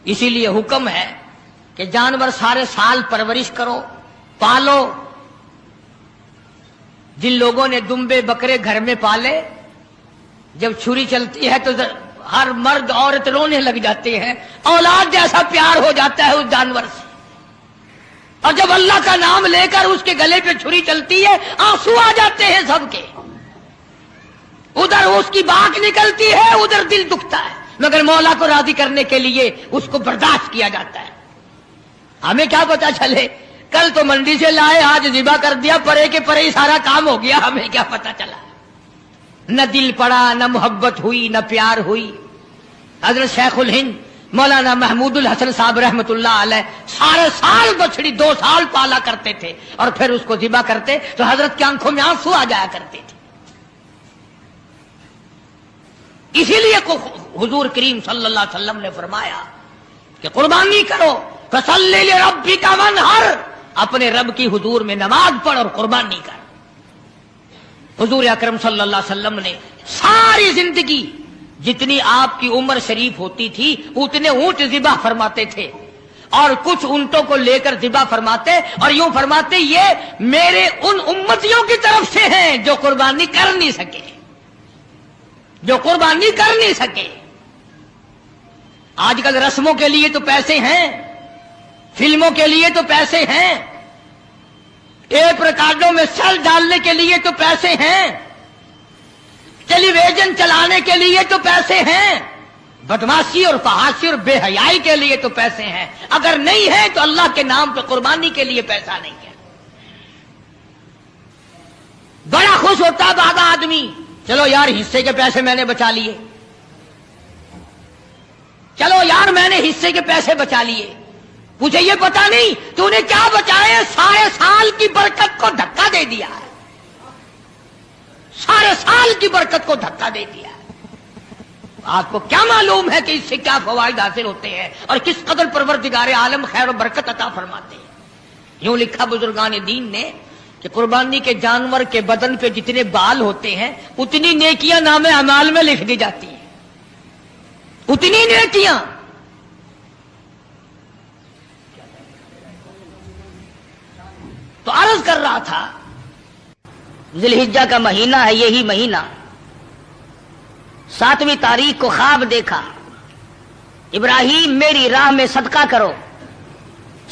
اسی لیے حکم ہے کہ جانور سارے سال پرورش کرو، پالو۔ جن لوگوں نے دمبے بکرے گھر میں پالے، جب چھری چلتی ہے تو ہر مرد عورت رونے لگ جاتے ہیں، اولاد جیسا پیار ہو جاتا ہے اس جانور سے، اور جب اللہ کا نام لے کر اس کے گلے پہ چھری چلتی ہے آنسو آ جاتے ہیں سب کے، ادھر اس کی باک نکلتی ہے، ادھر دل دکھتا ہے، مگر مولا کو راضی کرنے کے لیے اس کو برداشت کیا جاتا ہے۔ ہمیں کیا پتا چلے، کل تو منڈی سے لائے، آج ذبح کر دیا، پرے کے پرے ہی سارا کام ہو گیا، ہمیں کیا پتا چلا، نہ دل پڑا، نہ محبت ہوئی، نہ پیار ہوئی۔ حضرت شیخ الہند مولانا محمود الحسن صاحب رحمت اللہ علیہ سارے سال بچڑی 2 سال پالا کرتے تھے، اور پھر اس کو ذبح کرتے تو حضرت کی آنکھوں میں آنسو آ جایا کرتے تھے۔ اسی لیے حضور کریم صلی اللہ علیہ وسلم نے فرمایا کہ قربانی کرو، فصلی لربک وانحر، اپنے رب کی حضور میں نماز پڑھ اور قربانی کر۔ حضور اکرم صلی اللہ علیہ وسلم نے ساری زندگی جتنی آپ کی عمر شریف ہوتی تھی اتنے اونٹ ذبح فرماتے تھے، اور کچھ اونٹوں کو لے کر ذبح فرماتے، اور یوں فرماتے یہ میرے ان امتیوں کی طرف سے ہیں جو قربانی کر نہیں سکے، جو قربانی کر نہیں سکے۔ آج کل رسموں کے لیے تو پیسے ہیں، فلموں کے لیے تو پیسے ہیں، ٹیپ ریکارڈوں میں سل ڈالنے کے لیے تو پیسے ہیں، ٹیلی ویژن چلانے کے لیے تو پیسے ہیں، بدماشی اور فحاشی اور بے حیائی کے لیے تو پیسے ہیں، اگر نہیں ہے تو اللہ کے نام پہ قربانی کے لیے پیسہ نہیں ہے۔ بڑا خوش ہوتا بعض آدمی، چلو یار حصے کے پیسے میں نے بچا لیے، چلو یار میں نے حصے کے پیسے بچا لیے۔ مجھے یہ پتا نہیں تو نے کیا بچائے، سارے سال کی برکت کو دھکا دے دیا ہے، سارے سال کی برکت کو دھکا دے دیا ہے۔ آپ کو کیا معلوم ہے کہ اس سے کیا فوائد حاصل ہوتے ہیں اور کس قدر پروردگار عالم خیر و برکت عطا فرماتے ہیں۔ یوں لکھا بزرگان دین نے کہ قربانی کے جانور کے بدن پہ جتنے بال ہوتے ہیں اتنی نیکیاں نام اعمال میں لکھ دی جاتی ہیں، اتنی نیکیاں۔ تو عرض کر رہا تھا ذی الحجہ کا مہینہ ہے، یہی مہینہ 7ویں تاریخ کو خواب دیکھا، ابراہیم میری راہ میں صدقہ کرو،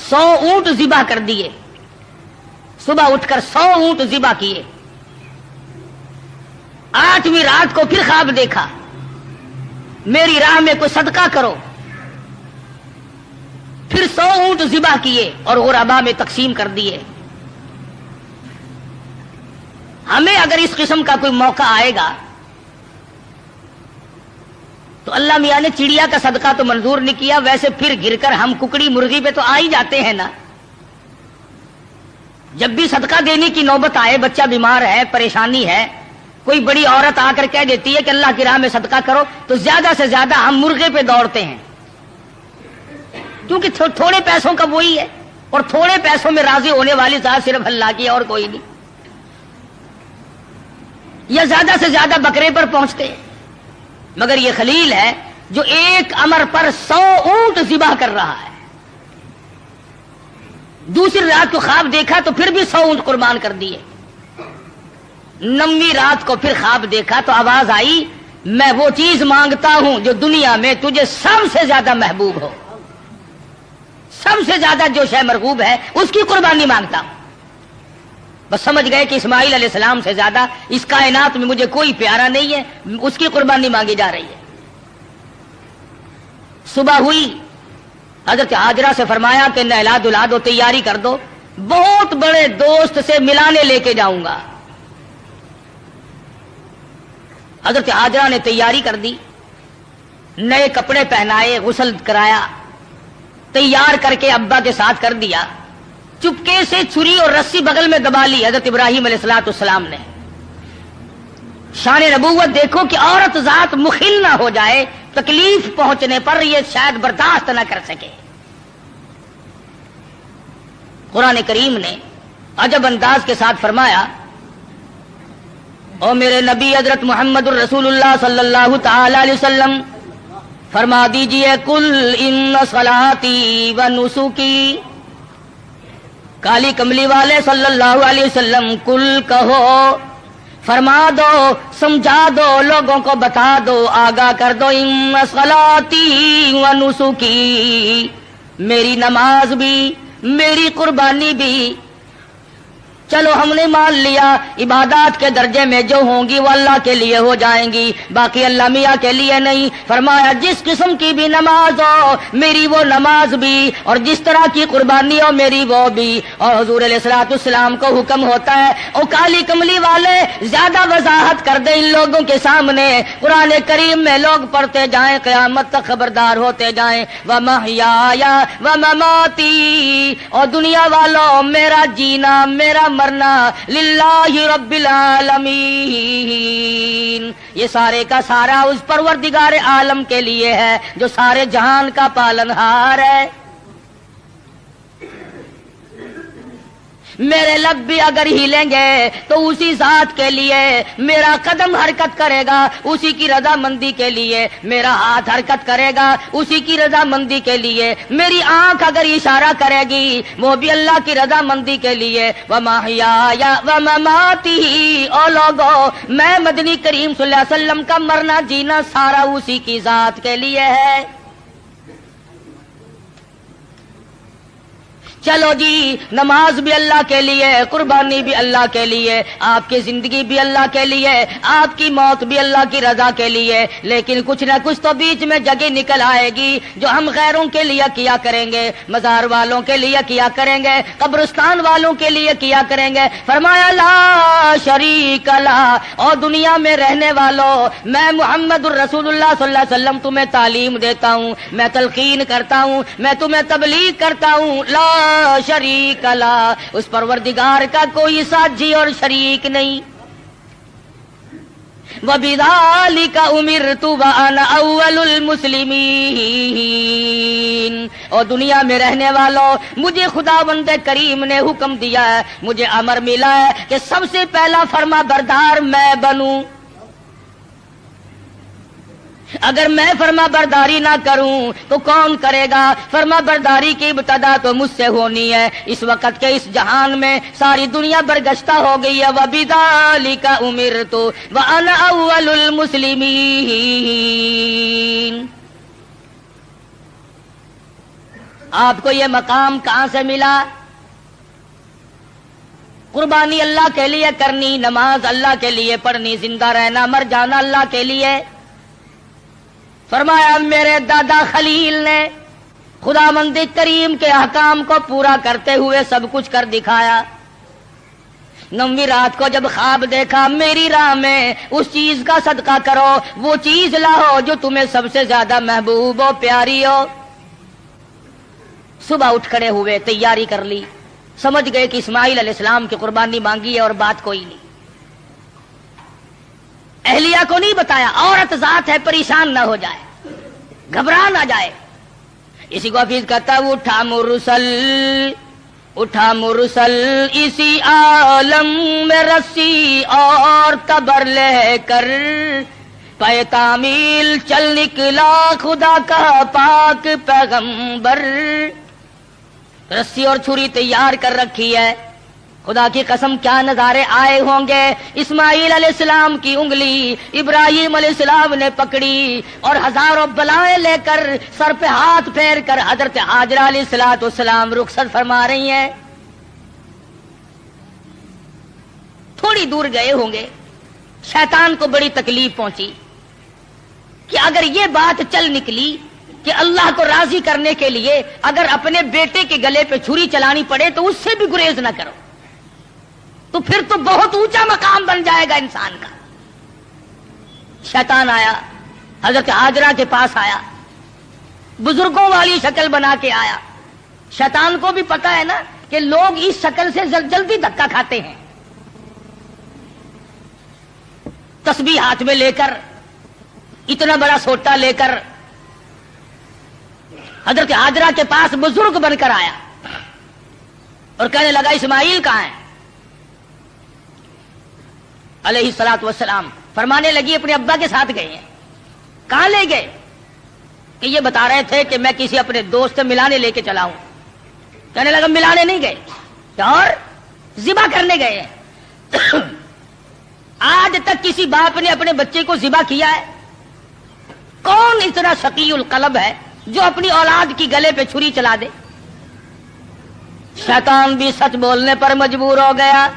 100 اونٹ ذبح کر دیے، صبح اٹھ کر 100 اونٹ ذبح کیے۔ 8ویں رات کو پھر خواب دیکھا، میری راہ میں کوئی صدقہ کرو، پھر 100 اونٹ ذبح کیے اور غربا میں تقسیم کر دیے۔ ہمیں اگر اس قسم کا کوئی موقع آئے گا تو اللہ میاں نے چڑیا کا صدقہ تو منظور نہیں کیا، ویسے پھر گر کر ہم ککڑی مرغی پہ تو آ ہی جاتے ہیں نا۔ جب بھی صدقہ دینے کی نوبت آئے، بچہ بیمار ہے، پریشانی ہے، کوئی بڑی عورت آ کر کہہ دیتی ہے کہ اللہ کی راہ میں صدقہ کرو، تو زیادہ سے زیادہ ہم مرغے پہ دوڑتے ہیں، کیونکہ تھوڑے پیسوں کا وہی ہے، اور تھوڑے پیسوں میں راضی ہونے والی ذات صرف اللہ کی اور کوئی نہیں، یا زیادہ سے زیادہ بکرے پر پہنچتے ہیں۔ مگر یہ خلیل ہے جو ایک امر پر 100 اونٹ ذبح کر رہا ہے۔ دوسری رات کو خواب دیکھا تو پھر بھی 100 اونٹ قربان کر دیے۔ 9ویں رات کو پھر خواب دیکھا تو آواز آئی، میں وہ چیز مانگتا ہوں جو دنیا میں تجھے سب سے زیادہ محبوب ہو، سب سے زیادہ جو شے مرغوب ہے اس کی قربانی مانگتا ہوں۔ بس سمجھ گئے کہ اسماعیل علیہ السلام سے زیادہ اس کائنات میں مجھے کوئی پیارا نہیں ہے، اس کی قربانی مانگی جا رہی ہے۔ صبح ہوئی، حضرت ہاجرہ سے فرمایا کہ نہلا دھلا دو، تیاری کر دو، بہت بڑے دوست سے ملانے لے کے جاؤں گا۔ حضرت ہاجرہ نے تیاری کر دی، نئے کپڑے پہنائے، غسل کرایا، تیار کر کے ابا کے ساتھ کر دیا۔ چپکے سے چھری اور رسی بغل میں دبا لی حضرت ابراہیم علیہ السلام نے۔ شان نبوت دیکھو کہ عورت ذات مخل نہ ہو جائے، تکلیف پہنچنے پر یہ شاید برداشت نہ کر سکے۔ قرآن کریم نے عجب انداز کے ساتھ فرمایا، او میرے نبی حضرت محمد الرسول اللہ صلی اللہ تعالی علیہ وسلم، فرما دیجئے کل ان صلاتی و نسکی، کالی کملی والے صلی اللہ علیہ وسلم کل کہو، فرما دو، سمجھا دو، لوگوں کو بتا دو، آگاہ کر دو، ان صلاتی و نسکی، میری نماز بھی، میری قربانی بھی، چلو ہم نے مان لیا عبادات کے درجے میں جو ہوں گی وہ اللہ کے لیے ہو جائیں گی، باقی اللہ میاں کے لیے نہیں۔ فرمایا جس قسم کی بھی نماز ہو میری وہ نماز بھی، اور جس طرح کی قربانی ہو میری وہ بھی۔ اور حضور علیہ الصلوۃ والسلام کو حکم ہوتا ہے او کالی کملی والے زیادہ وضاحت کر دیں ان لوگوں کے سامنے، قرآن کریم میں لوگ پڑھتے جائیں، قیامت تک خبردار ہوتے جائیں، وَمَحْيَايَ وَمَمَاتِي، اور دنیا والوں میرا جینا میرا مرنا للہ رب العالمین، یہ سارے کا سارا اس پروردگار عالم کے لیے ہے جو سارے جہان کا پالنہار ہے۔ میرے لب بھی اگر ہلیں گے تو اسی ذات کے لیے، میرا قدم حرکت کرے گا اسی کی رضا مندی کے لیے، میرا ہاتھ حرکت کرے گا اسی کی رضا مندی کے لیے، میری آنکھ اگر اشارہ کرے گی وہ بھی اللہ کی رضا مندی کے لیے۔ وَمَحْيَايَ وَمَمَاتِي، او لوگو میں مدنی کریم صلی اللہ علیہ وسلم کا مرنا جینا سارا اسی کی ذات کے لیے ہے۔ چلو جی نماز بھی اللہ کے لیے، قربانی بھی اللہ کے لیے، آپ کی زندگی بھی اللہ کے لیے، آپ کی موت بھی اللہ کی رضا کے لیے، لیکن کچھ نہ کچھ تو بیچ میں جگہ نکل آئے گی جو ہم غیروں کے لیے کیا کریں گے، مزار والوں کے لیے کیا کریں گے، قبرستان والوں کے لیے کیا کریں گے۔ فرمایا لا شریک لا، اور دنیا میں رہنے والوں میں محمد الرسول اللہ صلی اللہ علیہ وسلم تمہیں تعلیم دیتا ہوں، میں تلقین کرتا ہوں، میں تمہیں تبلیغ کرتا ہوں، لا شریک لا، اس پروردگار کا کوئی ساتھی اور شریک نہیں۔ وَبِذَلِكَ أُمِرْتُ وَأَنَا أَوَّلُ الْمُسْلِمِينَ، اور دنیا میں رہنے والوں مجھے خداوند کریم نے حکم دیا ہے، مجھے امر ملا ہے کہ سب سے پہلا فرما بردار میں بنوں۔ اگر میں فرما برداری نہ کروں تو کون کرے گا؟ فرما برداری کی ابتدا تو مجھ سے ہونی ہے۔ اس وقت کے اس جہان میں ساری دنیا برگشتہ ہو گئی ہے۔ وَبِذَلِكَ أُمِرْتُ وَأَنَا أَوَّلُ الْمُسْلِمِينَ۔ آپ کو یہ مقام کہاں سے ملا؟ قربانی اللہ کے لیے کرنی، نماز اللہ کے لیے پڑھنی، زندہ رہنا مر جانا اللہ کے لیے۔ فرمایا میرے دادا خلیل نے خداوند کریم کے احکام کو پورا کرتے ہوئے سب کچھ کر دکھایا۔ 9ویں رات کو جب خواب دیکھا میری راہ میں اس چیز کا صدقہ کرو، وہ چیز لاؤ جو تمہیں سب سے زیادہ محبوب ہو، پیاری ہو۔ صبح اٹھ کھڑے ہوئے، تیاری کر لی، سمجھ گئے کہ اسماعیل علیہ السلام کی قربانی مانگی ہے اور بات کوئی نہیں۔ اہلیہ کو نہیں بتایا، عورت ذات ہے پریشان نہ ہو جائے، گھبرا نہ جائے۔ اسی کو حفیظ کہتا ہے اٹھا مرسل اسی عالم میں رسی اور قبر لے کر، پے تعمیل چل نکلا خدا کا پاک پیغمبر۔ رسی اور چھری تیار کر رکھی ہے، خدا کی قسم کیا نظارے آئے ہوں گے۔ اسماعیل علیہ السلام کی انگلی ابراہیم علیہ السلام نے پکڑی اور ہزاروں بلائیں لے کر سر پہ ہاتھ پھیر کر حضرت ہاجرہ علیہ السلام رخصت فرما رہی ہیں۔ تھوڑی دور گئے ہوں گے، شیطان کو بڑی تکلیف پہنچی کہ اگر یہ بات چل نکلی کہ اللہ کو راضی کرنے کے لیے اگر اپنے بیٹے کے گلے پہ چھری چلانی پڑے تو اس سے بھی گریز نہ کرو، تو پھر تو بہت اونچا مقام بن جائے گا انسان کا۔ شیطان آیا، حضرت ہاجرہ کے پاس آیا، بزرگوں والی شکل بنا کے آیا۔ شیطان کو بھی پتا ہے نا کہ لوگ اس شکل سے جلدی دھکا کھاتے ہیں۔ تسبیح ہاتھ میں لے کر، اتنا بڑا سوٹا لے کر حضرت ہاجرہ کے پاس بزرگ بن کر آیا اور کہنے لگا اسماعیل کہاں ہے علیہ الصلوۃ والسلام؟ فرمانے لگی اپنے ابا کے ساتھ گئے ہیں۔ کہاں لے گئے؟ کہ یہ بتا رہے تھے کہ میں کسی اپنے دوست سے ملانے لے کے چلا ہوں. کہنے لگا ملانے نہیں گئے اور ذبح کرنے گئے ہیں. آج تک کسی باپ نے اپنے بچے کو ذبح کیا ہے؟ کون اتنا شقی القلب ہے جو اپنی اولاد کی گلے پہ چھری چلا دے؟ شیطان بھی سچ بولنے پر مجبور ہو گیا.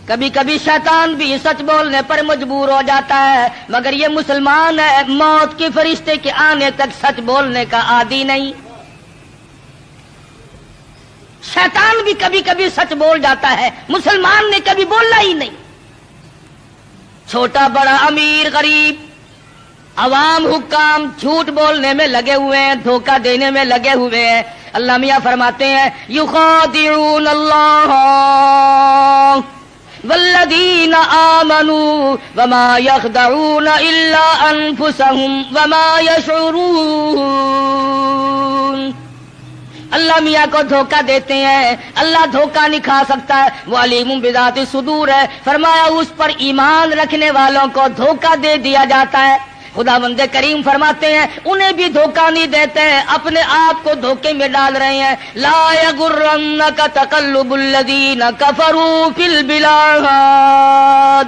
کبھی کبھی شیطان بھی سچ بولنے پر مجبور ہو جاتا ہے، مگر یہ مسلمان ہے، موت کے فرشتے کے آنے تک سچ بولنے کا عادی نہیں. شیطان بھی کبھی کبھی سچ بول جاتا ہے، مسلمان نے کبھی بولنا ہی نہیں. چھوٹا بڑا امیر غریب عوام حکام جھوٹ بولنے میں لگے ہوئے ہیں، دھوکہ دینے میں لگے ہوئے ہیں. اللہ میاں فرماتے ہیں یخادعون اللہ والذین آمنوا وما یخدعون الا انفسهم وما یشعرون. اللہ میاں کو دھوکہ دیتے ہیں، اللہ دھوکہ نہیں کھا سکتا ہے، وہ علیم بذات الصدور ہے. فرمایا اس پر ایمان رکھنے والوں کو دھوکہ دے دیا جاتا ہے. خداوند کریم فرماتے ہیں انہیں بھی دھوکہ نہیں دیتے ہیں، اپنے آپ کو دھوکے میں ڈال رہے ہیں. لا یغرنک تقلب الذین کفروا فی البلاد.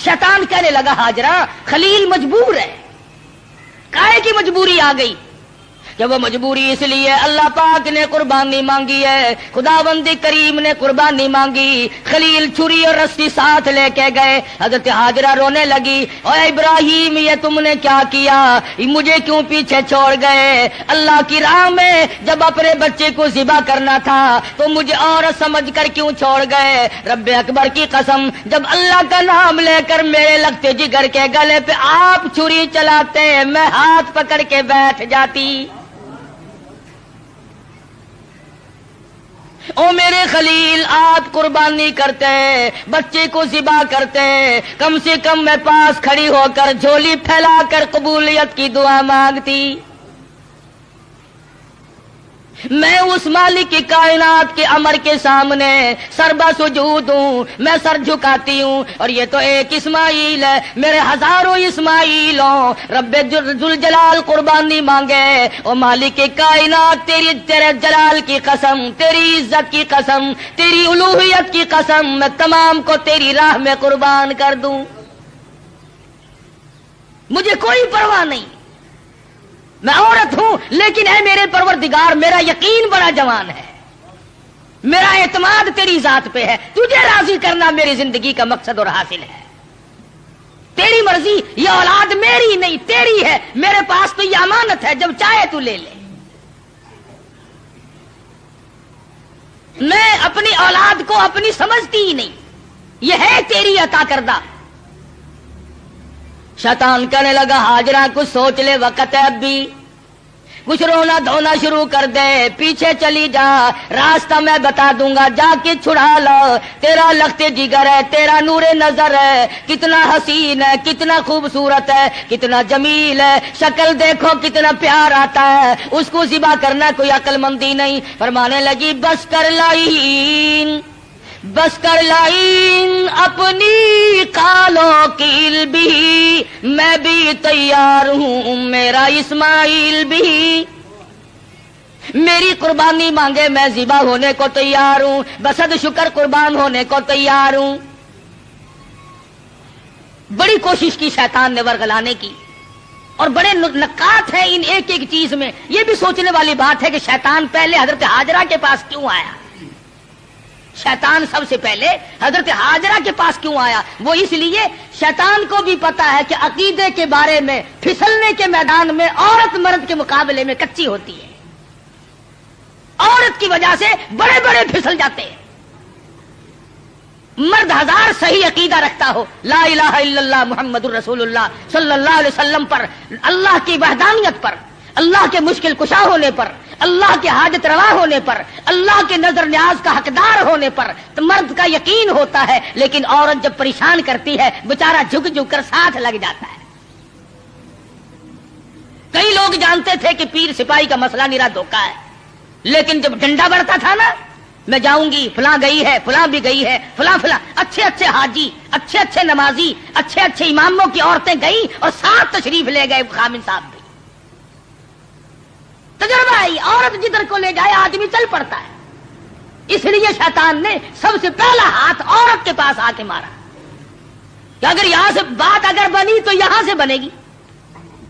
شیطان کہنے لگا ہاجرہ خلیل مجبور ہے. کائے کی مجبوری آ گئی؟ کہ وہ مجبوری اس لیے اللہ پاک نے قربانی مانگی ہے، خداوند کریم نے قربانی مانگی. خلیل چھری اور رسی ساتھ لے کے گئے. حضرت ہاجرہ رونے لگی، اے ابراہیم یہ تم نے کیا کیا؟ مجھے کیوں پیچھے چھوڑ گئے؟ اللہ کی راہ میں جب اپنے بچے کو ذبح کرنا تھا تو مجھے عورت سمجھ کر کیوں چھوڑ گئے؟ رب اکبر کی قسم، جب اللہ کا نام لے کر میرے لگتے جگر کے گلے پہ آپ چھری چلاتے میں ہاتھ پکڑ کے بیٹھ جاتی. او میرے خلیل آپ قربانی کرتے، بچے کو ذبح کرتے، کم سے کم میں پاس کھڑی ہو کر جھولی پھیلا کر قبولیت کی دعا مانگتی. میں اس مالک کی کائنات کے امر کے سامنے سربا سجود ہوں، میں سر جھکاتی ہوں. اور یہ تو ایک اسماعیل ہے، میرے ہزاروں اسماعیل ہوں. رب ذوالجلال قربانی مانگے. او مالک کی کائنات تیرے جلال کی قسم، تیری عزت کی قسم، تیری الوہیت کی قسم، میں تمام کو تیری راہ میں قربان کر دوں. مجھے کوئی پرواہ نہیں، میں عورت ہوں لیکن اے میرے پروردگار میرا یقین بڑا جوان ہے، میرا اعتماد تیری ذات پہ ہے. تجھے راضی کرنا میری زندگی کا مقصد اور حاصل ہے. تیری مرضی، یہ اولاد میری نہیں تیری ہے، میرے پاس تو یہ امانت ہے، جب چاہے تو لے لے. میں اپنی اولاد کو اپنی سمجھتی ہی نہیں، یہ ہے تیری عطا کردہ. شیطان کہنے لگا ہاجرہ کچھ سوچ لے، وقت ہے اب بھی. کچھ رونا دھونا شروع کر دے، پیچھے چلی جا، راستہ میں بتا دوں گا، جا کے چھڑا لو. تیرا لخت جگر ہے، تیرا نور نظر ہے، کتنا حسین ہے، کتنا خوبصورت ہے، کتنا جمیل ہے، شکل دیکھو کتنا پیار آتا ہے. اس کو ذبح کرنا کوئی عقل مندی نہیں. فرمانے لگی بس کر لائن، بس کر لائن اپنی کالوں کی بھی، میں بھی تیار ہوں، میرا اسماعیل بھی. میری قربانی مانگے میں ذبح ہونے کو تیار ہوں، بسد شکر قربان ہونے کو تیار ہوں. بڑی کوشش کی شیطان نے ورغلانے کی، اور بڑے نکات ہیں ان ایک ایک چیز میں. یہ بھی سوچنے والی بات ہے کہ شیطان پہلے حضرت ہاجرہ کے پاس کیوں آیا؟ شیطان سب سے پہلے حضرت ہاجرہ کے پاس کیوں آیا؟ وہ اس لیے شیطان کو بھی پتا ہے کہ عقیدے کے بارے میں پھسلنے کے میدان میں عورت مرد کے مقابلے میں کچی ہوتی ہے. عورت کی وجہ سے بڑے بڑے پھسل جاتے ہیں. مرد ہزار صحیح عقیدہ رکھتا ہو، لا الہ الا اللہ محمد الرسول اللہ صلی اللہ علیہ وسلم پر، اللہ کی وحدانیت پر، اللہ کے مشکل کشا ہونے پر، اللہ کے حاجت روا ہونے پر، اللہ کے نظر نیاز کا حقدار ہونے پر تو مرد کا یقین ہوتا ہے. لیکن عورت جب پریشان کرتی ہے بیچارہ جھک جھک کر ساتھ لگ جاتا ہے. کئی لوگ جانتے تھے کہ پیر سپاہی کا مسئلہ نرا دھوکہ ہے، لیکن جب ڈنڈا بڑھتا تھا نا میں جاؤں گی، فلاں گئی ہے، فلاں بھی گئی ہے، فلاں فلاں اچھے اچھے حاجی، اچھے اچھے نمازی، اچھے اچھے اماموں کی عورتیں گئی اور ساتھ تشریف لے گئے خامن صاحب بھی. تجربہ ہے، عورت جدھر کو لے جائے آدمی چل پڑتا ہے. اس لیے شیطان نے سب سے پہلا ہاتھ عورت کے پاس آ کے مارا کہ اگر یہاں سے بات اگر بنی تو یہاں سے بنے گی.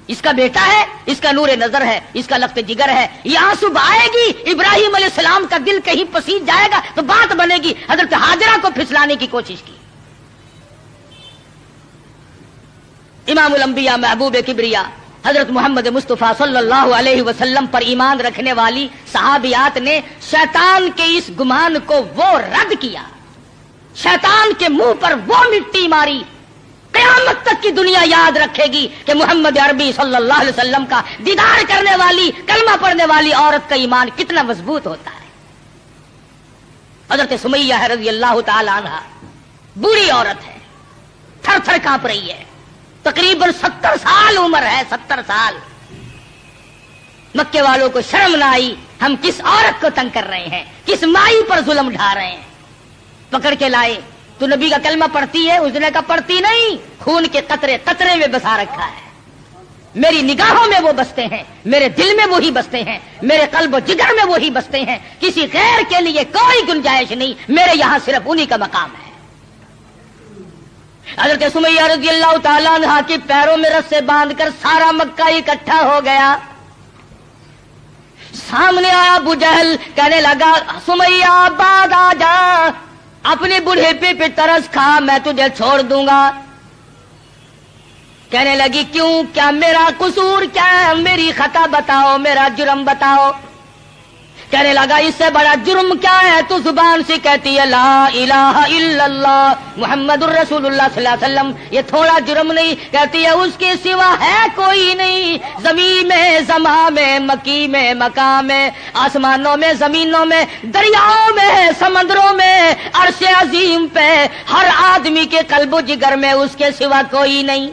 اس کا بیٹا ہے، اس کا نور نظر ہے، اس کا لفظ جگر ہے، یہاں صبح آئے گی، ابراہیم علیہ السلام کا دل کہیں پسیج جائے گا تو بات بنے گی. حضرت ہاجرہ کو پھسلانے کی کوشش کی. امام الانبیاء محبوب کبریا حضرت محمد مصطفیٰ صلی اللہ علیہ وسلم پر ایمان رکھنے والی صحابیات نے شیطان کے اس گمان کو وہ رد کیا، شیطان کے منہ پر وہ مٹی ماری. قیامت تک کی دنیا یاد رکھے گی کہ محمد عربی صلی اللہ علیہ وسلم کا دیدار کرنے والی، کلمہ پڑھنے والی عورت کا ایمان کتنا مضبوط ہوتا ہے. حضرت سمیہ ہے رضی اللہ تعالی عنہا، بوڑھی عورت ہے، تھر تھر کانپ رہی ہے، تقریباً 70 سال عمر ہے، 70 سال. مکے والوں کو شرم نہ آئی، ہم کس عورت کو تنگ کر رہے ہیں، کس مائی پر ظلم ڈھا رہے ہیں. پکڑ کے لائے. تو نبی کا کلمہ پڑھتی ہے؟ اس نے کہا پڑھتی نہیں، خون کے قطرے قطرے میں بسا رکھا ہے. میری نگاہوں میں وہ بستے ہیں، میرے دل میں وہی بستے ہیں، میرے قلب و جگر میں وہی بستے ہیں. کسی غیر کے لیے کوئی گنجائش نہیں، میرے یہاں صرف انہی کا مقام ہے. حضرت سمیہ رضی اللہ تعالیٰ عنہ کے پیروں میں رسے باندھ کر سارا مکہ اکٹھا ہو گیا. سامنے آیا ابو جہل، کہنے لگا سمیہ بعد آ جا، اپنے بڑھیپے پہ ترس کھا، میں تجھے چھوڑ دوں گا. کہنے لگی کیوں، کیا میرا قصور کیا ہے، میری خطا بتاؤ، میرا جرم بتاؤ. کہنے لگا اس سے بڑا جرم کیا ہے، تو زبان سے کہتی ہے لا الہ الا اللہ محمد الرسول اللہ صلی اللہ علیہ وسلم، یہ تھوڑا جرم نہیں. کہتی ہے اس کے سوا ہے کوئی نہیں، زمین میں، زماں میں، مکی میں، مکان میں، آسمانوں میں، زمینوں میں، دریاؤں میں، سمندروں میں، عرش عظیم پہ، ہر آدمی کے قلب و جگر میں اس کے سوا کوئی نہیں.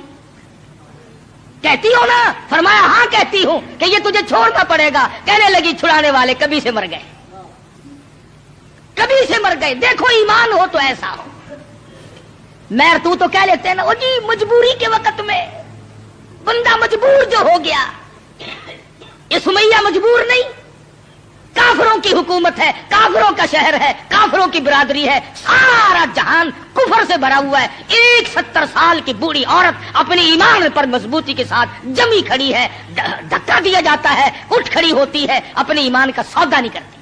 کہتی ہو نا؟ فرمایا ہاں کہتی ہوں کہ یہ تجھے چھوڑنا پڑے گا. کہنے لگی چھڑانے والے کبھی سے مر گئے، کبھی سے مر گئے. دیکھو ایمان ہو تو ایسا ہو. میر تو کہہ لیتے ہیں نا، جی مجبوری کے وقت میں بندہ مجبور جو ہو گیا. یہ سمیہ مجبور نہیں، کافروں کی حکومت ہے، کافروں کا شہر ہے، کافروں کی برادری ہے، سارا جہان کفر سے بھرا ہوا ہے. ایک 70 سال کی بوڑھی عورت اپنے ایمان پر مضبوطی کے ساتھ جمی کھڑی ہے. دھکا دیا جاتا ہے، اٹھ کھڑی ہوتی ہے، اپنے ایمان کا سودا نہیں کرتی.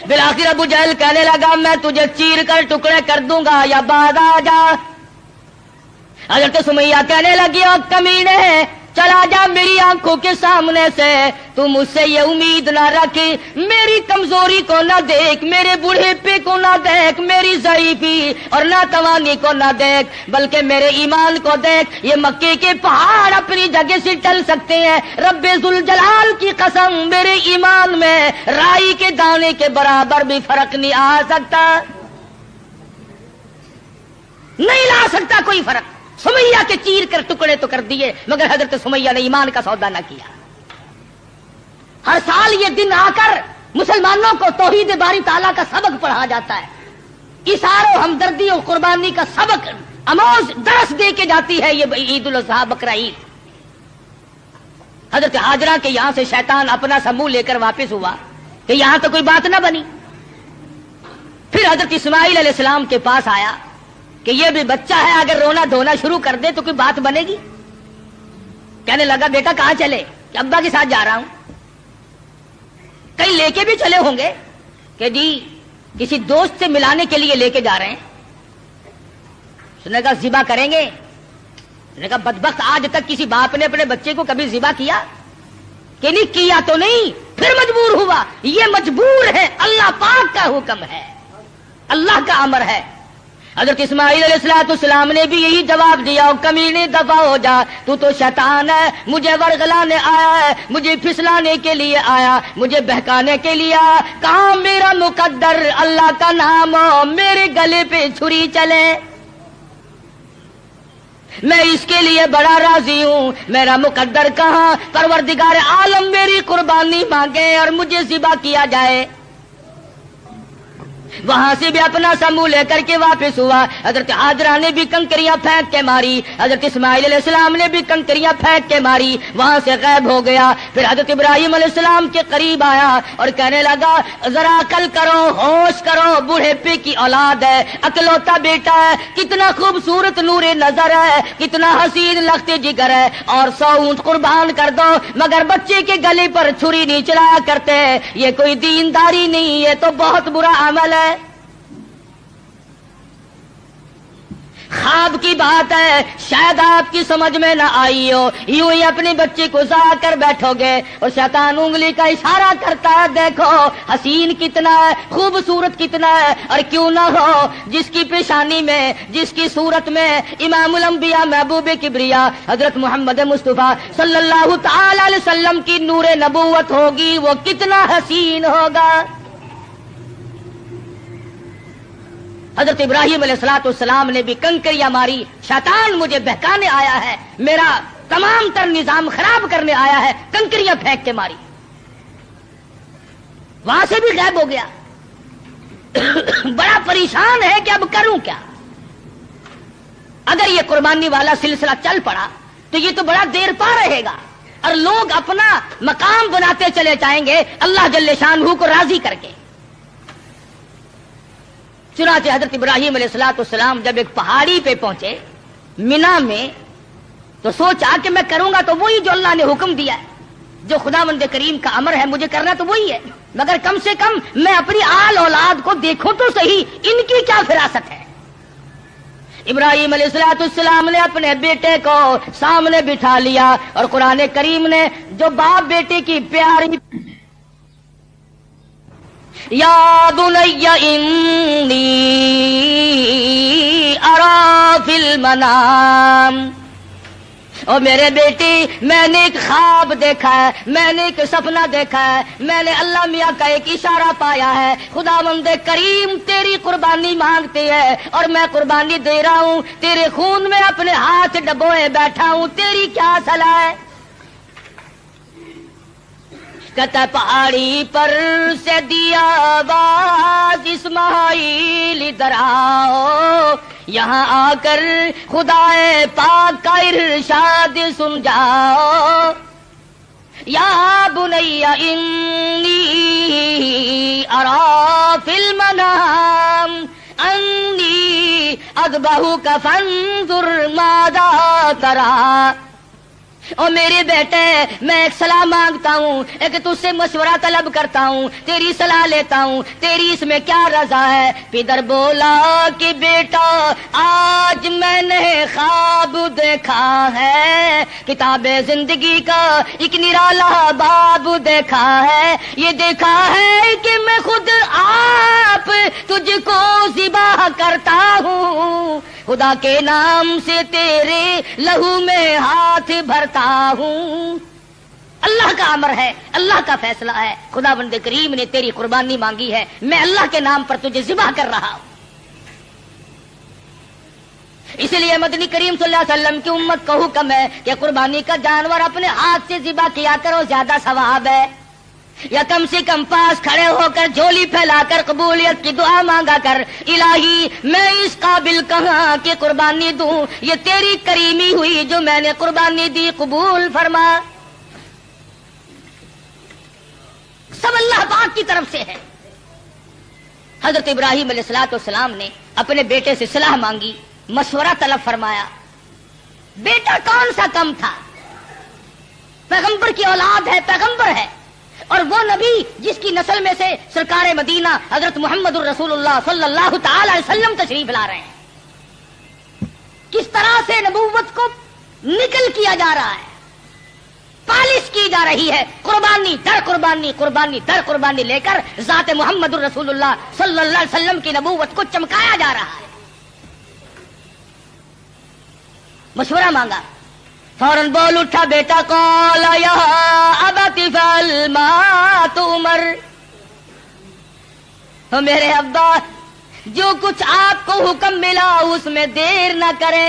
بالآخر ابو جہل کہنے لگا میں تجھے چیر کر ٹکڑے کر دوں گا یا بعد آ جا. حضرت سمیہ کہنے لگی او کمینے، چلا جا میری آنکھوں کے سامنے سے. تم مجھ سے یہ امید نہ رکھ، میری کمزوری کو نہ دیکھ، میرے بوڑھیپے کو نہ دیکھ، میری ضعیفی اور ناتوانی کو نہ دیکھ، بلکہ میرے ایمان کو دیکھ. یہ مکے کے پہاڑ اپنی جگہ سے ٹل سکتے ہیں، رب ذوالجلال کی قسم میرے ایمان میں رائی کے دانے کے برابر بھی فرق نہیں آ سکتا، نہیں لا سکتا کوئی فرق. سمیہ کے چیر کر ٹکڑے تو کر دیے، مگر حضرت سمیہ نے ایمان کا سودا نہ کیا. ہر سال یہ دن آ کر مسلمانوں کو توحید باری تعالیٰ کا سبق پڑھا جاتا ہے. اثار و ہمدردی اور قربانی کا سبق اموز درس دے کے جاتی ہے یہ عید الاضحیٰ بقرہ عید. حضرت ہاجرہ کے یہاں سے شیطان اپنا سا منہ لے کر واپس ہوا کہ یہاں تو کوئی بات نہ بنی. پھر حضرت اسماعیل علیہ السلام کے پاس آیا کہ یہ بھی بچہ ہے، اگر رونا دھونا شروع کر دے تو کوئی بات بنے گی. کہنے لگا بیٹا کہاں چلے؟ کہ ابا کے ساتھ جا رہا ہوں. کہیں لے کے بھی چلے ہوں گے کہ جی کسی دوست سے ملانے کے لیے لے کے جا رہے ہیں. اس نے کہا ذبح کریں گے. اس نے کہا بدبخت آج تک کسی باپ نے اپنے بچے کو کبھی ذبح کیا؟ کہ نہیں کیا تو نہیں، پھر مجبور ہوا. یہ مجبور ہے، اللہ پاک کا حکم ہے، اللہ کا امر ہے. حضرت اسماعیل علیہ السلام نے بھی یہی جواب دیا کمینے دفع ہو جا، تو شیطان ہے، مجھے ورغلانے آیا ہے، مجھے پھسلانے کے لیے آیا، مجھے بہکانے کے لیے آیا. کہاں میرا مقدر اللہ کا نام ہو، میرے گلے پہ چھری چلے. میں اس کے لیے بڑا راضی ہوں، میرا مقدر کہاں، پروردگار عالم میری قربانی مانگے اور مجھے ذبح کیا جائے۔ وہاں سے بھی اپنا سمو لے کر کے واپس ہوا۔ حضرت حاجرہ نے بھی کنکریاں پھینک کے ماری، حضرت اسماعیل علیہ السلام نے بھی کنکریاں پھینک کے ماری، وہاں سے غائب ہو گیا۔ پھر حضرت ابراہیم علیہ السلام کے قریب آیا اور کہنے لگا ذرا عقل کرو، ہوش کرو، بوڑھے پے کی اولاد ہے، اکلوتا بیٹا ہے، کتنا خوبصورت نور نظر ہے، کتنا حسین لخت جگر ہے، اور 100 اونٹ قربان کر دو مگر بچے کے گلے پر چھری نہیں چلایا کرتے، یہ کوئی دینداری نہیں، یہ تو بہت برا عمل ہے۔ خواب کی بات ہے، شاید آپ کی سمجھ میں نہ آئی ہو، یوں ہی اپنے بچے کو ضائع کر بیٹھو گے اور شیطان انگلی کا اشارہ کرتا ہے، دیکھو حسین کتنا ہے، خوبصورت کتنا ہے، اور کیوں نہ ہو جس کی پیشانی میں، جس کی صورت میں امام الانبیاء محبوب کبریا حضرت محمد مصطفیٰ صلی اللہ تعالی علیہ وسلم کی نور نبوت ہوگی، وہ کتنا حسین ہوگا۔ حضرت ابراہیم علیہ السلام نے بھی کنکریاں ماری، شیطان مجھے بہکانے آیا ہے، میرا تمام تر نظام خراب کرنے آیا ہے، کنکریاں پھینک کے ماری، وہاں سے بھی غائب ہو گیا۔ بڑا پریشان ہے کہ اب کروں کیا؟ اگر یہ قربانی والا سلسلہ چل پڑا تو یہ تو بڑا دیر پا رہے گا اور لوگ اپنا مقام بناتے چلے جائیں گے اللہ جل شانہ کو راضی کر کے۔ چنانچہ حضرت ابراہیم علیہ السلام جب ایک پہاڑی پہ پہنچے مینا میں تو سوچا کہ میں کروں گا تو وہی جو اللہ نے حکم دیا ہے، جو خداوند کریم کا امر ہے مجھے کرنا تو وہی ہے، مگر کم سے کم میں اپنی آل اولاد کو دیکھوں تو صحیح، ان کی کیا فراست ہے۔ ابراہیم علیہ السلام نے اپنے بیٹے کو سامنے بٹھا لیا اور قرآن کریم نے جو باپ بیٹے کی پیاری یا بنی انی ارا فی المنام، اور میرے بیٹی میں نے ایک خواب دیکھا ہے، میں نے ایک سپنا دیکھا ہے، میں نے اللہ میاں کا ایک اشارہ پایا ہے، خداوند کریم تیری قربانی مانگتی ہے اور میں قربانی دے رہا ہوں، تیرے خون میں اپنے ہاتھ ڈبوئے بیٹھا ہوں، تیری کیا صلاح ہے؟ کہتا پہاڑی پر سے دیا آواز اسماعیل ادھر آؤ، یہاں آ کر خدا پاک کا ارشاد سن جاؤ، یا بنی انی ارا فی المنام انی اذبحک فانظر ماذا تری، اور میرے بیٹے میں ایک صلاح مانگتا ہوں، ایک تجھ سے مشورہ طلب کرتا ہوں، تیری صلاح لیتا ہوں، تیری اس میں کیا رضا ہے؟ پدر بولا کہ بیٹا آج میں نے خواب دیکھا ہے، کتاب زندگی کا ایک نرالا باب دیکھا ہے، یہ دیکھا ہے کہ میں خود آپ تجھ کو ذبح کرتا ہوں، خدا کے نام سے تیرے لہو میں ہاتھ بھرتا ہوں۔ اللہ کا امر ہے، اللہ کا فیصلہ ہے، خداوند کریم نے تیری قربانی مانگی ہے، میں اللہ کے نام پر تجھے ذبح کر رہا ہوں۔ اس لیے مدنی کریم صلی اللہ علیہ وسلم کی امت کا حکم ہے کہ قربانی کا جانور اپنے ہاتھ سے ذبح کیا کرو، زیادہ ثواب ہے، یا کم سے کم پاس کھڑے ہو کر جھولی پھیلا کر قبولیت کی دعا مانگا کر، الہی میں اس قابل کہاں کہ قربانی دوں، یہ تیری کریمی ہوئی جو میں نے قربانی دی، قبول فرما۔ سب اللہ پاک کی طرف سے ہے۔ حضرت ابراہیم علیہ السلام نے اپنے بیٹے سے صلاح مانگی، مشورہ طلب فرمایا۔ بیٹا کون سا کم تھا، پیغمبر کی اولاد ہے، پیغمبر ہے، اور وہ نبی جس کی نسل میں سے سرکار مدینہ حضرت محمد الرسول اللہ صلی اللہ تعالی علیہ وسلم تشریف لا رہے ہیں، کس طرح سے نبوت کو نکل کیا جا رہا ہے، پالش کی جا رہی ہے، قربانی در قربانی، قربانی در قربانی لے کر ذات محمد الرسول اللہ صلی اللہ علیہ وسلم کی نبوت کو چمکایا جا رہا ہے۔ مشورہ مانگا، فوراً بول اٹھا بیٹا، قال یا ابت افعل ما تؤمر، میرے ابا جو کچھ آپ کو حکم ملا اس میں دیر نہ کرے،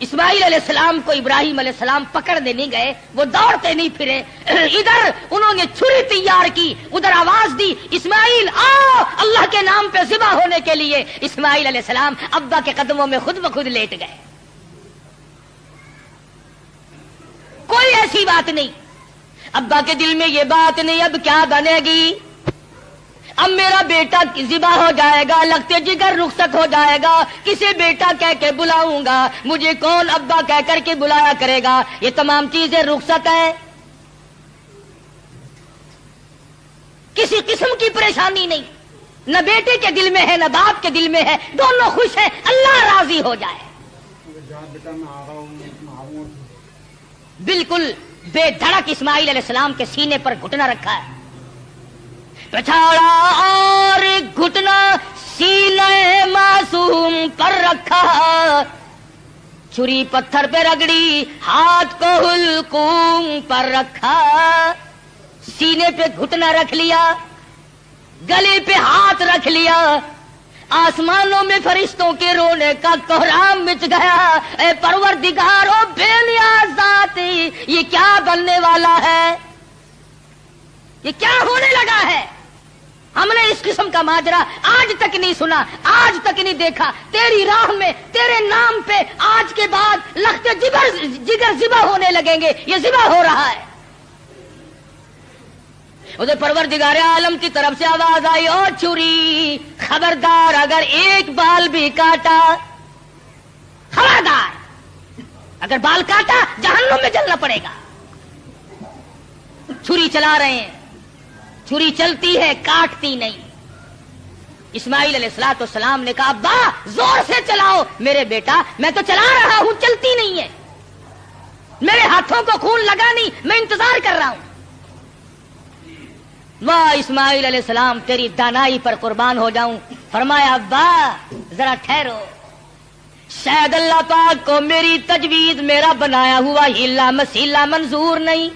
اسماعیل علیہ السلام کو ابراہیم علیہ السلام پکڑنے نہیں گئے، وہ دوڑتے نہیں پھرے، ادھر انہوں نے چھری تیار کی، ادھر آواز دی اسماعیل آؤ اللہ کے نام پہ ذبح ہونے کے لیے۔ اسماعیل علیہ السلام ابا کے قدموں میں خود بخود لیٹ گئے۔ کوئی ایسی بات نہیں، ابا کے دل میں یہ بات نہیں اب کیا بنے گی، اب میرا بیٹا ذبح ہو جائے گا، لگتے جگر رخصت ہو جائے گا، کسے بیٹا کہہ کے بلاؤں گا، مجھے کون ابا کہہ کر کے بلایا کرے گا، یہ تمام چیزیں رخصت ہے، کسی قسم کی پریشانی نہیں، نہ بیٹے کے دل میں ہے نہ باپ کے دل میں ہے، دونوں خوش ہیں، اللہ راضی ہو جائے۔ بالکل بے دھڑک اسماعیل علیہ السلام کے سینے پر گھٹنا رکھا ہے، پچھاڑا اور گھٹنا سینے معصوم پر رکھا، چھری پتھر پہ رگڑی ہاتھ کو حلقوم پر رکھا، سینے پہ گھٹنا رکھ لیا، گلے پہ ہاتھ رکھ لیا، آسمانوں میں فرشتوں کے رونے کا کوہرام مچ گیا، اے پروردگار او بے نیاز ذات، یہ کیا بننے والا ہے، یہ کیا ہونے لگا ہے، ہم نے اس قسم کا ماجرا آج تک نہیں سنا، آج تک نہیں دیکھا، تیری راہ میں تیرے نام پہ آج کے بعد لخت جگر ذبح ہونے لگیں گے، یہ ذبح ہو رہا ہے۔ ادھر پروردگار عالم کی طرف سے آواز آئی، او چھری خبردار اگر ایک بال بھی کاٹا، خبردار اگر بال کاٹا جہنم میں جلنا پڑے گا۔ چھری چلا رہے ہیں، چھری چلتی ہے کاٹتی نہیں۔ اسماعیل علیہ السلام نے کہا ابا زور سے چلاؤ، میرے بیٹا میں تو چلا رہا ہوں چلتی نہیں ہے، میرے ہاتھوں کو خون لگا نہیں، میں انتظار کر رہا ہوں۔ واہ اسماعیل علیہ السلام تیری دانائی پر قربان ہو جاؤں، فرمایا ابا ذرا ٹھہرو، شاید اللہ پاک کو میری تجویز میرا بنایا ہوا ہیلا مسیلا منظور نہیں،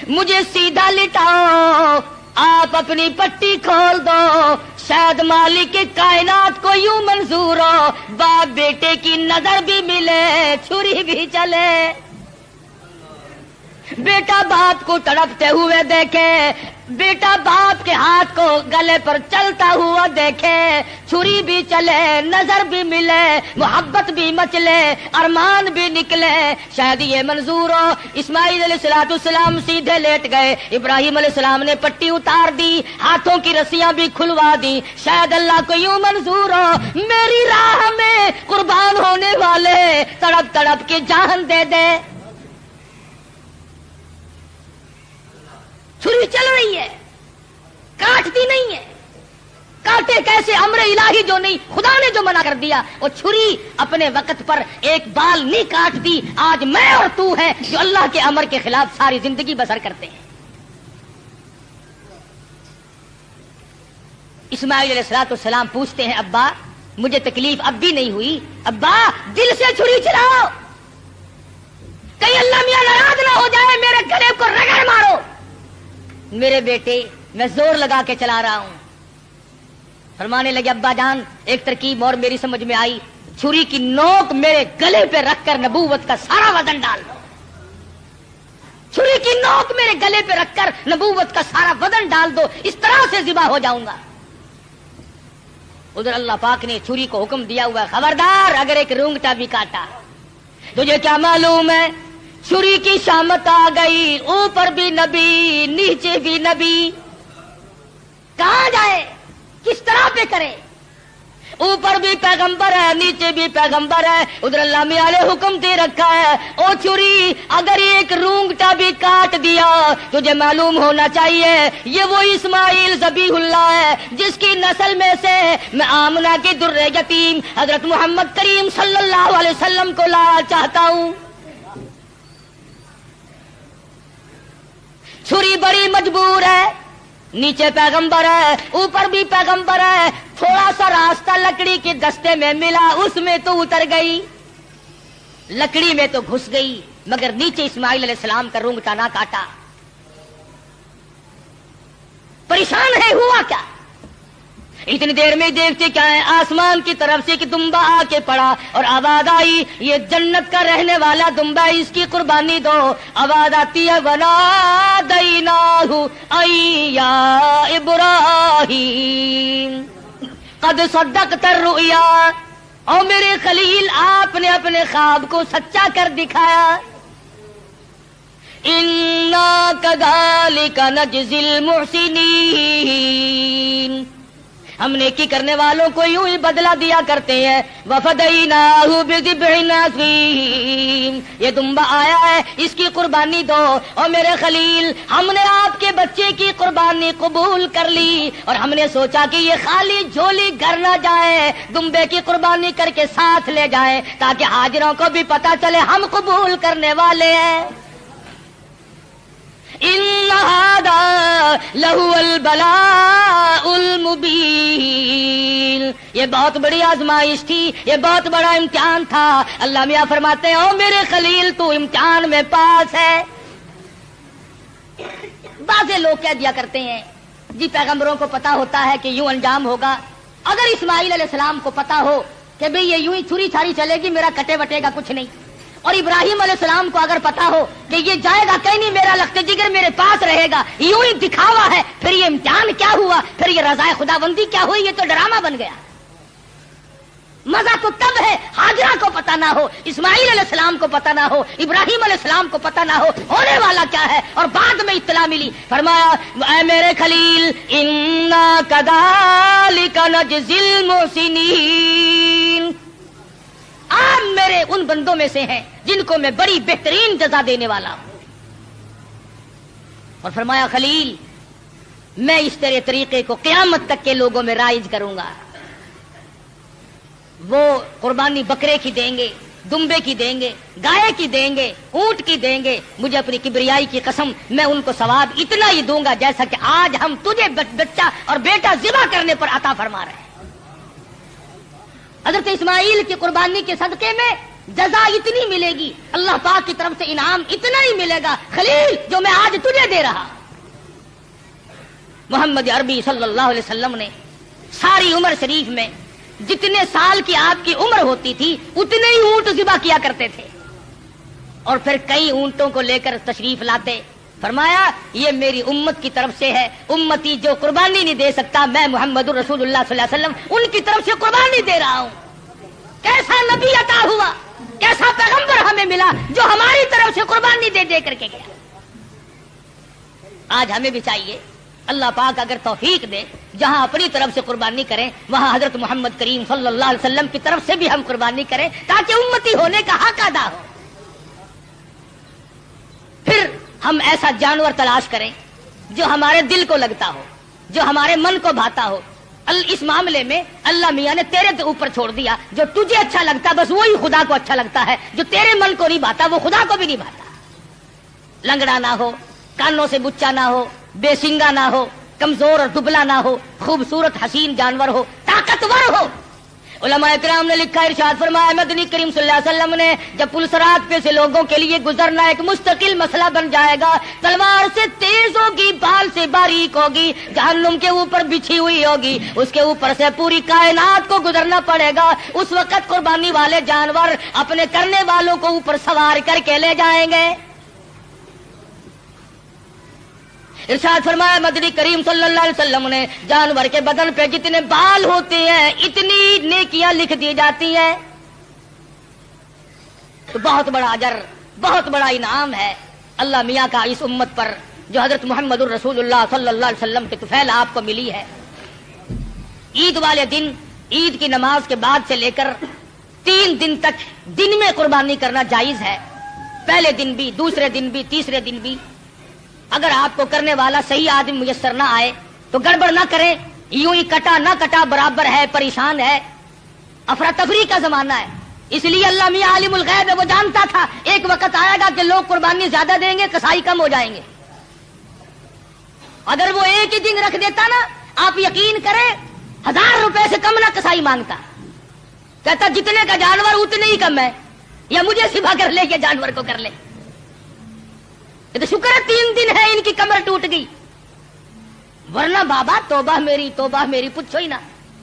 مجھے سیدھا لٹاؤ، آپ اپنی پٹی کھول دو، شاید مالک کائنات کو یوں منظور ہو، باپ بیٹے کی نظر بھی ملے، چھری بھی چلے، بیٹا باپ کو تڑپتے ہوئے دیکھے، بیٹا باپ کے ہاتھ کو گلے پر چلتا ہوا دیکھے، چھری بھی چلے، نظر بھی ملے، محبت بھی مچلے، ارمان بھی نکلے، شاید یہ منظور ہو۔ اسماعیل علیہ السلام سیدھے لیٹ گئے، ابراہیم علیہ السلام نے پٹی اتار دی، ہاتھوں کی رسیاں بھی کھلوا دی، شاید اللہ کو یوں منظور ہو میری راہ میں قربان ہونے والے تڑپ تڑپ کے جان دے دے۔ چھری چل رہی ہے، کاٹتی نہیں ہے، کاٹے کیسے، امر الہی جو نہیں، خدا نے جو منع کر دیا، وہ چھری اپنے وقت پر ایک بال نہیں کاٹتی۔ آج میں اور تو ہیں جو اللہ کے امر کے خلاف ساری زندگی بسر کرتے ہیں۔ اسماعیل علیہ السلام پوچھتے ہیں ابا مجھے تکلیف اب بھی نہیں ہوئی، ابا دل سے چھری چلاؤ، کہیں اللہ میاں ناراض نہ ہو جائے، میرے گلے کو رگڑ مارو۔ میرے بیٹے میں زور لگا کے چلا رہا ہوں، فرمانے لگے ابا جان ایک ترکیب اور میری سمجھ میں آئی، چھری کی نوک میرے گلے پہ رکھ کر نبوت کا سارا وزن ڈال دو، چھری کی نوک میرے گلے پہ رکھ کر نبوت کا سارا وزن ڈال دو، اس طرح سے ذبح ہو جاؤں گا۔ ادھر اللہ پاک نے چھری کو حکم دیا ہوا ہے خبردار اگر ایک رونگٹا بھی کاٹا، تجھے کیا معلوم ہے چھری کی شامت آ گئی، اوپر بھی نبی نیچے بھی نبی، کہاں جائے کس طرح پہ کرے، اوپر بھی پیغمبر ہے نیچے بھی پیغمبر ہے۔ ادھر اللہ میاں نے حکم دے رکھا ہے او چھری اگر ایک رونگٹا بھی کاٹ دیا تجھے معلوم ہونا چاہیے یہ وہ اسماعیل ذبیح اللہ ہے جس کی نسل میں سے میں آمنہ کے در یتیم حضرت محمد کریم صلی اللہ علیہ وسلم کو لانا چاہتا ہوں۔ چھری بڑی مجبور ہے، نیچے پیغمبر ہے اوپر بھی پیغمبر ہے، تھوڑا سا راستہ لکڑی کے دستے میں ملا اس میں تو اتر گئی، لکڑی میں تو گھس گئی مگر نیچے اسماعیل علیہ السلام کا رونگٹا نہ کاٹا۔ پریشان ہے ہوا کیا؟ اتنی دیر میں دیکھتے کیا ہے، آسمان کی طرف سے ایک دمبا آ کے پڑا اور آواز آئی، یہ جنت کا رہنے والا دمبا ہے، اس کی قربانی دو۔ آواز آتی ہے وَنَادَيْنَاهُ أَيْ يَا إِبْرَاهِيمُ قَدْ صَدَّقْتَ الرُّؤْيَا، اور میرے خلیل آپ نے اپنے خواب کو سچا کر دکھایا۔ اِنَّا كَذَلِكَ نَجْزِي الْمُحْسِنِينَ، ہم نیکی کرنے والوں کو یوں ہی بدلہ دیا کرتے ہیں۔ وَفَدَيْنَاهُ بِذِبْحٍ عَظِيمٍ، یہ دمبا آیا ہے، اس کی قربانی دو۔ اور میرے خلیل، ہم نے آپ کے بچے کی قربانی قبول کر لی، اور ہم نے سوچا کہ یہ خالی جھولی گھر نہ جائے، دمبے کی قربانی کر کے ساتھ لے جائیں تاکہ حاضروں کو بھی پتا چلے ہم قبول کرنے والے ہیں۔ إِنَّ هَذَا لَهُوَ الْبَلَاءُ الْمُبِينُ، یہ بہت بڑی آزمائش تھی، یہ بہت بڑا امتحان تھا۔ اللہ میاں فرماتے ہیں، او میرے خلیل تو امتحان میں پاس ہے۔ بعض لوگ کہہ دیا کرتے ہیں جی پیغمبروں کو پتا ہوتا ہے کہ یوں انجام ہوگا۔ اگر اسماعیل علیہ السلام کو پتا ہو کہ بھئی یہ یوں ہی چھری چھاری چلے گی، میرا کٹے وٹے گا کچھ نہیں، اور ابراہیم علیہ السلام کو اگر پتا ہو کہ یہ جائے گا کہیں نہیں، میرا لخت جگر میرے پاس رہے گا، یوں ہی دکھاوا ہے، پھر یہ امتحان کیا ہوا، پھر یہ رضا خداوندی کیا ہوئی؟ یہ تو ڈرامہ بن گیا۔ مزہ تو تب ہے ہاجرہ کو پتا نہ ہو، اسماعیل علیہ السلام کو پتا نہ ہو، ابراہیم علیہ السلام کو پتا نہ ہو ہونے والا کیا ہے، اور بعد میں اطلاع ملی۔ فرمایا اے میرے خلیل، اِنَّا كَذَلِكَ نَجْزِي الْمُحْسِنِينَ، آپ میرے ان بندوں میں سے ہیں جن کو میں بڑی بہترین جزا دینے والا ہوں۔ اور فرمایا خلیل، میں اس تیرے طریقے کو قیامت تک کے لوگوں میں رائج کروں گا۔ وہ قربانی بکرے کی دیں گے، دمبے کی دیں گے، گائے کی دیں گے، اونٹ کی دیں گے، مجھے اپنی کبریائی کی قسم میں ان کو ثواب اتنا ہی دوں گا جیسا کہ آج ہم تجھے بچہ اور بیٹا ذبح کرنے پر عطا فرما رہے ہیں۔ حضرت اسماعیل کی قربانی کے صدقے میں جزا اتنی ملے گی، اللہ پاک کی طرف سے انعام اتنا ہی ملے گا خلیل جو میں آج تجھے دے رہا۔ محمد عربی صلی اللہ علیہ وسلم نے ساری عمر شریف میں جتنے سال کی آپ کی عمر ہوتی تھی اتنے ہی اونٹ ذبح کیا کرتے تھے، اور پھر کئی اونٹوں کو لے کر تشریف لاتے۔ فرمایا یہ میری امت کی طرف سے ہے، امتی جو قربانی نہیں دے سکتا، میں محمد رسول اللہ صلی اللہ علیہ وسلم ان کی طرف سے قربانی دے رہا ہوں۔ کیسا نبی عطا ہوا، کیسا پیغمبر ہمیں ملا جو ہماری طرف سے قربانی دے دے کر کے گیا۔ آج ہمیں بھی چاہیے اللہ پاک اگر توفیق دے جہاں اپنی طرف سے قربانی کریں وہاں حضرت محمد کریم صلی اللہ علیہ وسلم کی طرف سے بھی ہم قربانی کریں تاکہ امتی ہونے کا حق ادا ہو۔ پھر ہم ایسا جانور تلاش کریں جو ہمارے دل کو لگتا ہو، جو ہمارے من کو بھاتا ہو۔ اس معاملے میں اللہ میاں نے تیرے اوپر چھوڑ دیا، جو تجھے اچھا لگتا بس وہی خدا کو اچھا لگتا ہے، جو تیرے من کو نہیں بھاتا وہ خدا کو بھی نہیں بھاتا۔ لنگڑا نہ ہو، کانوں سے بچا نہ ہو، بے سنگا نہ ہو، کمزور اور دبلا نہ ہو، خوبصورت حسین جانور ہو، طاقتور ہو۔ علماء کرام نے لکھا، ارشاد فرمایا مدنی کریم صلی اللہ علیہ وسلم نے جب پل صراط پہ سے لوگوں کے لیے گزرنا ایک مستقل مسئلہ بن جائے گا، تلوار سے تیز ہوگی، بال سے باریک ہوگی، جہنم کے اوپر بچھی ہوئی ہوگی، اس کے اوپر سے پوری کائنات کو گزرنا پڑے گا، اس وقت قربانی والے جانور اپنے کرنے والوں کو اوپر سوار کر کے لے جائیں گے۔ ارشاد فرمایا مدنی کریم صلی اللہ علیہ وسلم نے جانور کے بدن پہ جتنے بال ہوتے ہیں اتنی نیکیاں لکھ دی جاتی ہیں۔ تو بہت بڑا اجر، بہت بڑا انعام ہے اللہ میاں کا اس امت پر جو حضرت محمد الرسول اللہ صلی اللہ علیہ وسلم کے طفیل آپ کو ملی ہے۔ عید والے دن، عید کی نماز کے بعد سے لے کر 3 دن تک دن میں قربانی کرنا جائز ہے، پہلے دن بھی، دوسرے دن بھی، تیسرے دن بھی۔ اگر آپ کو کرنے والا صحیح آدمی میسر نہ آئے تو گڑبڑ نہ کریں، یوں ہی کٹا نہ کٹا برابر ہے، پریشان ہے، افراتفری کا زمانہ ہے۔ اس لیے اللہ میاں عالم الغیب ہے، وہ جانتا تھا ایک وقت آئے گا کہ لوگ قربانی زیادہ دیں گے، کسائی کم ہو جائیں گے۔ اگر وہ ایک ہی دن رکھ دیتا نا، آپ یقین کریں 1000 روپے سے کم نہ کسائی مانگتا، کہتا جتنے کا جانور اتنے ہی کم ہے، یا مجھے سبا کر لے کے جانور کو کر لے۔ تو شکر ہے 3 دن ہے ان کی کمر ٹوٹ گئی، ورنہ بابا توبہ میری پوچھو ہی نا،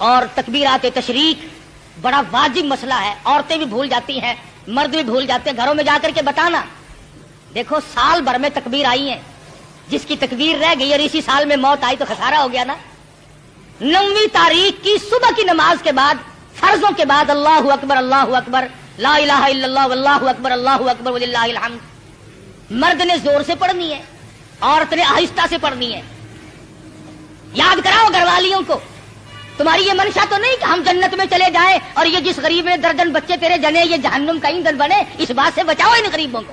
اور تکبیرات تشریق بڑا واجب مسئلہ ہے. عورتیں بھی بھول جاتی ہیں, مرد بھی بھول جاتے ہیں. گھروں میں جا کر کے بتانا, دیکھو سال بھر میں تکبیر آئی ہیں, جس کی تکبیر رہ گئی اور اسی سال میں موت آئی تو خسارہ ہو گیا نا. 9ویں تاریخ کی صبح کی نماز کے بعد, فرضوں کے بعد اللہ اکبر لا الہ الا اللہ واللہ اکبر وللہ الحمد. مرد نے زور سے پڑھنی ہے, عورت نے آہستہ سے پڑھنی ہے. یاد کراؤ گھر والیوں کو, تمہاری یہ منشا تو نہیں کہ ہم جنت میں چلے جائیں اور یہ جس غریب میں درجن بچے تیرے جنے یہ جہنم کا ایندھن بنے. اس بات سے بچاؤ ان غریبوں کو.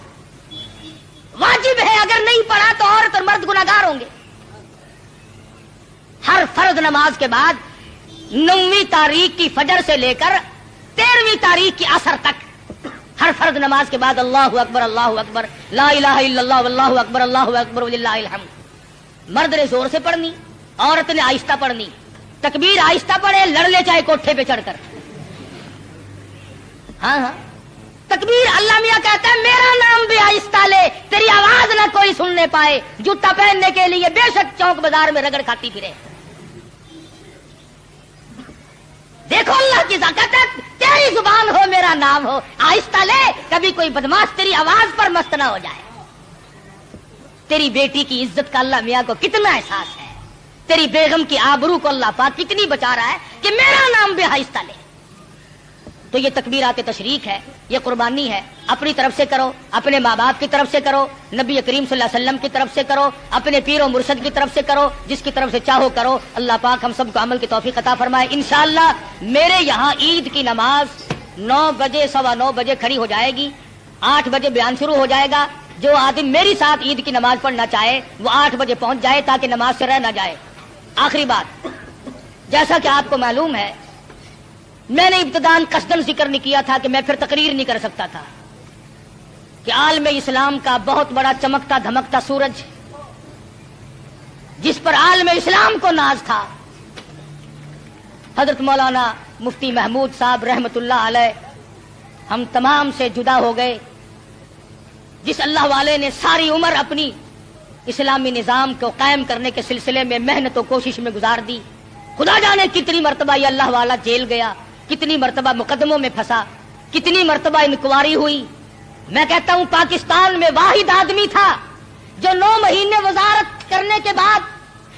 واجب ہے, اگر نہیں پڑھا تو عورت اور مرد گناہگار ہوں گے. ہر فرض نماز کے بعد 9ویں تاریخ کی فجر سے لے کر 13ویں تاریخ کی عصر تک ہر فرض نماز کے بعد اللہ اکبر لا الہ الا اللہ واللہ اکبر وللہ الحمد. مرد نے زور سے پڑھنی, عورت نے آہستہ پڑھنی. تکبیر آہستہ پڑھے, لڑ لے چاہے کوٹھے پہ چڑھ کر. ہاں ہاں تکبیر, اللہ میاں کہتا ہے میرا نام بھی آہستہ لے, تیری آواز نہ کوئی سننے پائے. جوتا پہننے کے لیے بے شک چوک بازار میں رگڑ کھاتی پھرے. دیکھو اللہ کی طاقت ہے, تیری زبان ہو میرا نام ہو, آہستہ لے. کبھی کوئی بدماش تیری آواز پر مست نہ ہو جائے. تیری بیٹی کی عزت کا اللہ میاں کو کتنا احساس ہے, تیری بیگم کی آبرو کو اللہ پاک کتنی بچا رہا ہے کہ میرا نام بھی آہستہ لے. تو یہ تکبیرات تشریق ہے, یہ قربانی ہے. اپنی طرف سے کرو, اپنے ماں باپ کی طرف سے کرو, نبی کریم صلی اللہ علیہ وسلم کی طرف سے کرو, اپنے پیر و مرشد کی طرف سے کرو, جس کی طرف سے چاہو کرو. اللہ پاک ہم سب کو عمل کی توفیق عطا فرمائے. انشاءاللہ میرے یہاں عید کی نماز 9 بجے 9:15 بجے کھڑی ہو جائے گی, 8 بجے بیان شروع ہو جائے گا. جو آدمی میری ساتھ عید کی نماز پڑھنا چاہے وہ 8 بجے پہنچ جائے تاکہ نماز سے رہ نہ جائے. آخری بات, جیسا کہ آپ کو معلوم ہے میں نے ابتداً قصداً ذکر نہیں کیا تھا کہ میں پھر تقریر نہیں کر سکتا تھا کہ عالم اسلام کا بہت بڑا چمکتا دھمکتا سورج جس پر عالم اسلام کو ناز تھا, حضرت مولانا مفتی محمود صاحب رحمت اللہ علیہ, ہم تمام سے جدا ہو گئے. جس اللہ والے نے ساری عمر اپنی اسلامی نظام کو قائم کرنے کے سلسلے میں محنت و کوشش میں گزار دی, خدا جانے کتنی مرتبہ یہ اللہ والا جیل گیا, کتنی مرتبہ مقدموں میں پھنسا, کتنی مرتبہ انکوائری ہوئی. میں کہتا ہوں پاکستان میں واحد آدمی تھا جو 9 مہینے وزارت کرنے کے بعد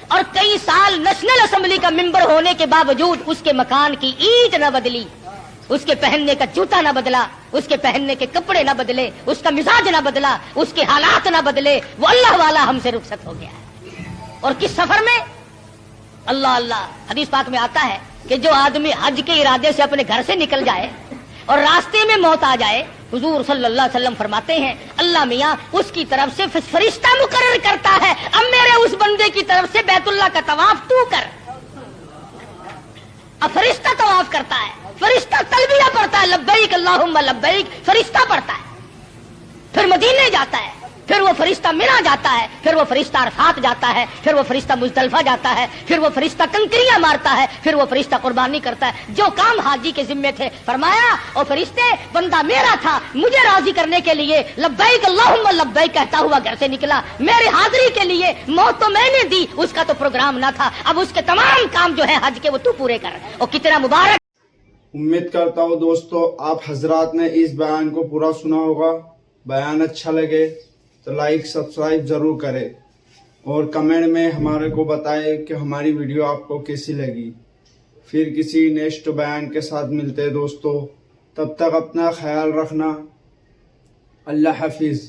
اور کئی سال نیشنل اسمبلی کا ممبر ہونے کے باوجود اس کے مکان کی اینٹ نہ بدلی, اس کے پہننے کا جوتا نہ بدلا, اس کے پہننے کے کپڑے نہ بدلے, اس کا مزاج نہ بدلا, اس کے حالات نہ بدلے. وہ اللہ والا ہم سے رخصت ہو گیا ہے. اور کس سفر میں؟ اللہ اللہ, حدیث پاک میں آتا ہے کہ جو آدمی حج کے ارادے سے اپنے گھر سے نکل جائے اور راستے میں موت آ جائے, حضور صلی اللہ علیہ وسلم فرماتے ہیں اللہ میاں اس کی طرف سے فرشتہ مقرر کرتا ہے, اب میرے اس بندے کی طرف سے بیت اللہ کا طواف تو کر. اب فرشتہ طواف کرتا ہے, فرشتہ تلبیہ پڑھتا ہے, لبیک اللہم لبیک, فرشتہ پڑھتا ہے. پھر مدینے جاتا ہے, پھر وہ فرشتہ منا جاتا ہے, پھر وہ فرشتہ عرفات جاتا ہے, پھر وہ فرشتہ مزدلفہ جاتا ہے, پھر وہ فرشتہ کنکریاں مارتا ہے, پھر وہ فرشتہ قربانی کرتا ہے. جو کام حاجی کے ذمے تھے فرمایا اور فرشتے بندہ میرا تھا, مجھے راضی کرنے کے لیے لبیک اللہم لبیک کہتا ہوا گھر سے نکلا. میرے حاضری کے لیے موت تو میں نے دی, اس کا تو پروگرام نہ تھا. اب اس کے تمام کام جو ہے حج کے وہ تو پورے کر. اور کتنا مبارک. امید کرتا ہوں دوستو آپ حضرات نے اس بیان کو پورا سنا ہوگا. بیان اچھا لگے تو لائک سبسکرائب ضرور کرے اور کمنٹ میں ہمارے کو بتائے کہ ہماری ویڈیو آپ کو کیسی لگی. پھر کسی نیکسٹ بیان کے ساتھ ملتے دوستو, تب تک اپنا خیال رکھنا. اللہ حافظ.